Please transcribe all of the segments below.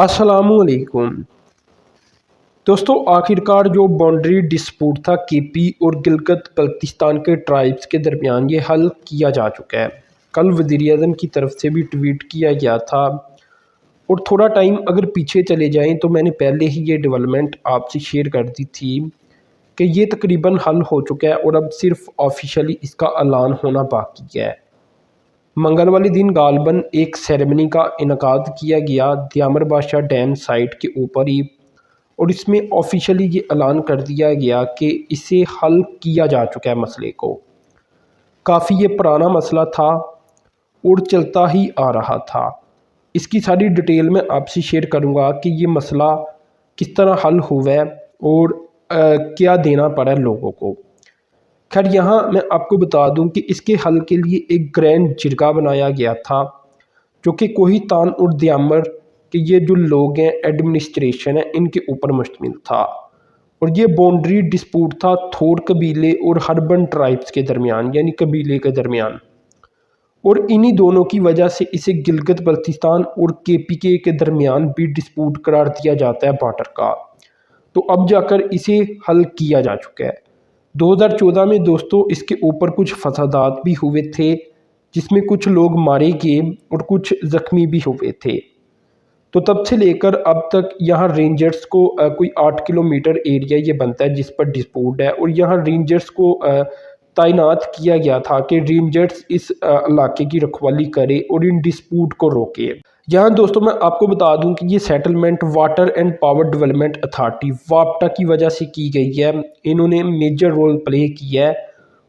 असलामुअलैकुम दोस्तों, आखिरकार जो बाउंड्री डिस्प्यूट था केपी और गिलगित बल्तिस्तान के ट्राइब्स के दरमियान ये हल किया जा चुका है। कल वज़ीर-ए-आज़म की तरफ से भी ट्वीट किया गया था और थोड़ा टाइम अगर पीछे चले जाएं तो मैंने पहले ही ये डेवलपमेंट आपसे शेयर कर दी थी कि ये तकरीबन हल हो चुका है और अब सिर्फ ऑफिशियली इसका ऐलान होना बाकी है। मंगल वाले दिन गालबन एक सेरेमनी का इनकाद किया गया दयामर बादशाह डैम साइट के ऊपर ही, और इसमें ऑफिशियली ये ऐलान कर दिया गया कि इसे हल किया जा चुका है मसले को। काफ़ी ये पुराना मसला था और चलता ही आ रहा था। इसकी सारी डिटेल मैं आपसे शेयर करूँगा कि ये मसला किस तरह हल हुआ है और क्या देना पड़ा लोगों को। खैर, यहाँ मैं आपको बता दूं कि इसके हल के लिए एक ग्रैंड जिरगा बनाया गया था जो कि कोहिस्तान और दयामर के ये जो लोग हैं, एडमिनिस्ट्रेशन है, इनके ऊपर मुश्तमिल था। और ये बाउंड्री डिस्प्यूट था थोर कबीले और हर्बन ट्राइब्स के दरमियान, यानी कबीले के दरमियान। और इन्हीं दोनों की वजह से इसे गिलगित बल्तिस्तान और केपीके के दरमियान भी डिस्प्यूट करार दिया जाता है बॉर्डर का। तो अब जाकर इसे हल किया जा चुका है। 2014 में दोस्तों इसके ऊपर कुछ फसादात भी हुए थे जिसमें कुछ लोग मारे गए और कुछ ज़ख्मी भी हुए थे। तो तब से लेकर अब तक यहाँ रेंजर्स को कोई 8 किलोमीटर एरिया ये बनता है जिस पर डिस्प्यूट है, और यहाँ रेंजर्स को तैनात किया गया था कि रेंजर्स इस इलाके की रखवाली करे और इन डिस्प्यूट को रोके। यहाँ दोस्तों मैं आपको बता दूं कि ये settlement water and power development authority वापटा की वजह से की गई है। इन्होंने मेजर रोल प्ले किया है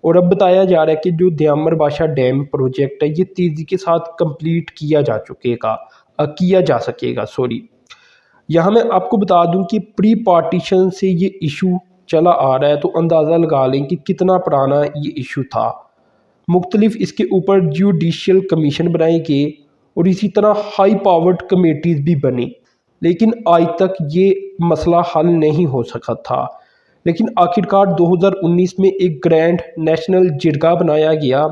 और अब बताया जा रहा है कि जो दयामर बादशाह डैम प्रोजेक्ट है ये तेज़ी के साथ कंप्लीट किया जा सकेगा। यहाँ मैं आपको बता दूं कि प्री पार्टीशन से ये इशू चला आ रहा है, तो अंदाज़ा लगा लें कि कितना पुराना ये इशू था। मुख्तलिफ इसके ऊपर जुडिशियल कमीशन बनाए गए और इसी तरह हाई पावर्ड कमेटीज़ भी बनी, लेकिन आज तक ये मसला हल नहीं हो सका था। लेकिन आखिरकार 2019 में एक ग्रैंड नेशनल जिरगा बनाया गया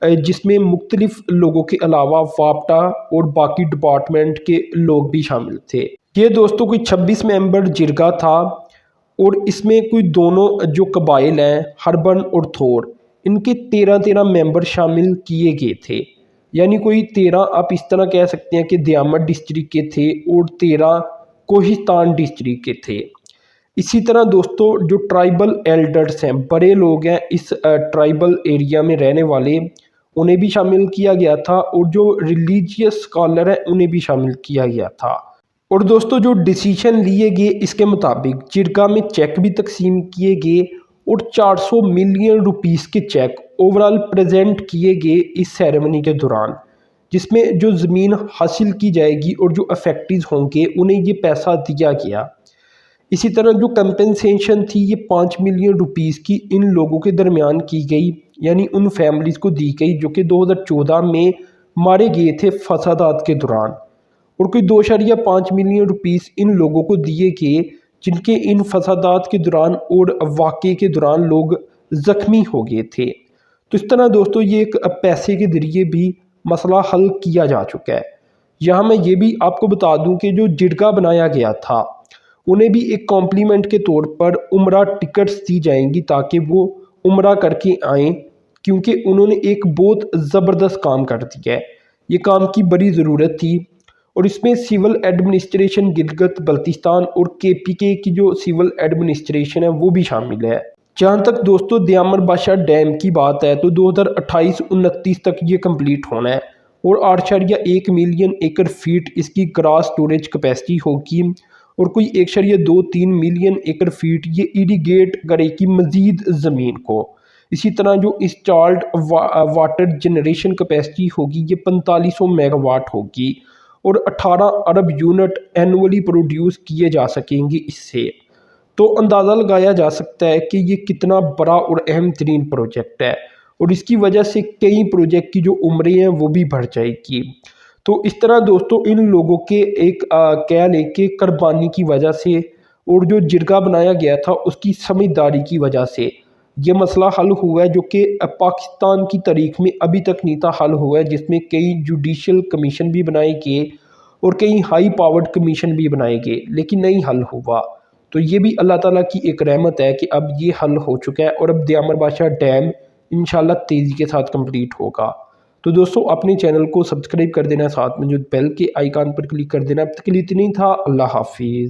जिसमें मुख्तलिफ लोगों के अलावा वापटा और बाकी डिपार्टमेंट के लोग भी शामिल थे। ये दोस्तों कोई 26 मेंबर जिरगा था और इसमें कोई दोनों जो कबाइल हैं हर्बन और थोर, इनके 13 मेंबर शामिल किए गए थे। यानी कोई 13 आप इस तरह कह सकते हैं कि दयामर डिस्ट्रिक्ट के थे और 13 कोहिस्तान डिस्ट्रिक्ट के थे। इसी तरह दोस्तों जो ट्राइबल एल्डर्स हैं, बड़े लोग हैं इस ट्राइबल एरिया में रहने वाले, उन्हें भी शामिल किया गया था, और जो रिलीजियस स्कॉलर हैं उन्हें भी शामिल किया गया था। और दोस्तों जो डिसीजन लिए गए इसके मुताबिक जिरगा में चेक भी तकसीम किए गए और 400 मिलियन रुपीस के चेक ओवरऑल प्रेजेंट किए गए इस सेरेमनी के दौरान, जिसमें जो ज़मीन हासिल की जाएगी और जो अफेक्टेड होंगे उन्हें ये पैसा दिया गया। इसी तरह जो कंपनसेशन थी ये 5 मिलियन रुपीस की इन लोगों के दरमियान की गई, यानी उन फैमिलीज़ को दी गई जो कि 2014 में मारे गए थे फसादात के दौरान। और कोई 2.5 मिलियन रुपीस इन लोगों को दिए गए जिनके इन फसादात के दौरान और वाक़े के दौरान लोग ज़ख्मी हो गए थे। तो इस तरह दोस्तों ये एक पैसे के ज़रिए भी मसला हल किया जा चुका है। यहाँ मैं ये भी आपको बता दूं कि जो जिरगा बनाया गया था उन्हें भी एक कॉम्प्लीमेंट के तौर पर उम्रा टिकट्स दी जाएंगी ताकि वो उम्रा करके आएँ, क्योंकि उन्होंने एक बहुत ज़बरदस्त काम कर दिया है। ये काम की बड़ी ज़रूरत थी। और इसमें सिविल एडमिनिस्ट्रेशन गिलगित बल्तिस्तान और केपीके की जो सिविल एडमिनिस्ट्रेशन है वो भी शामिल है। जहाँ तक दोस्तों दयामर बादशाह डैम की बात है तो 2028-29 तक ये कंप्लीट होना है और 8.1 मिलियन एकड़ फीट इसकी ग्रास स्टोरेज कैपेसिटी होगी और कोई 1.23 मिलियन एकड़ फीट ये इरीगेट करेगी मज़ीद ज़मीन को। इसी तरह जो इंस्टॉल्ड वाटर जनरेशन कैपेसिटी होगी ये 4500 मेगावाट होगी और 18 अरब यूनिट एनुअली प्रोड्यूस किए जा सकेंगे इससे। तो अंदाज़ा लगाया जा सकता है कि ये कितना बड़ा और अहम तरीन प्रोजेक्ट है और इसकी वजह से कई प्रोजेक्ट की जो उम्रें हैं वो भी बढ़ जाएगी। तो इस तरह दोस्तों इन लोगों के एक कह लें कि कुर्बानी की वजह से और जो जिरगा बनाया गया था उसकी समझदारी की वजह से ये मसला हल हुआ है, जो कि पाकिस्तान की तारीख में अभी तक नहीं था हल हुआ है, जिसमें कई जुडिशल कमीशन भी बनाए गए اور کئی ہائی پاورڈ کمیشن بھی بنائے گئے لیکن نہیں حل ہوا۔ تو یہ بھی اللہ تعالیٰ کی ایک رحمت ہے کہ اب یہ حل ہو چکا ہے اور اب دیامر بادشاہ ڈیم انشاءاللہ تیزی کے ساتھ کمپلیٹ ہوگا۔ تو دوستو اپنے چینل کو سبسکرائب کر دینا، ساتھ میں جو بیل کے آئیکن پر کلک کر دینا۔ اب تک کے لیے اتنا ہی تھا، اللہ حافظ۔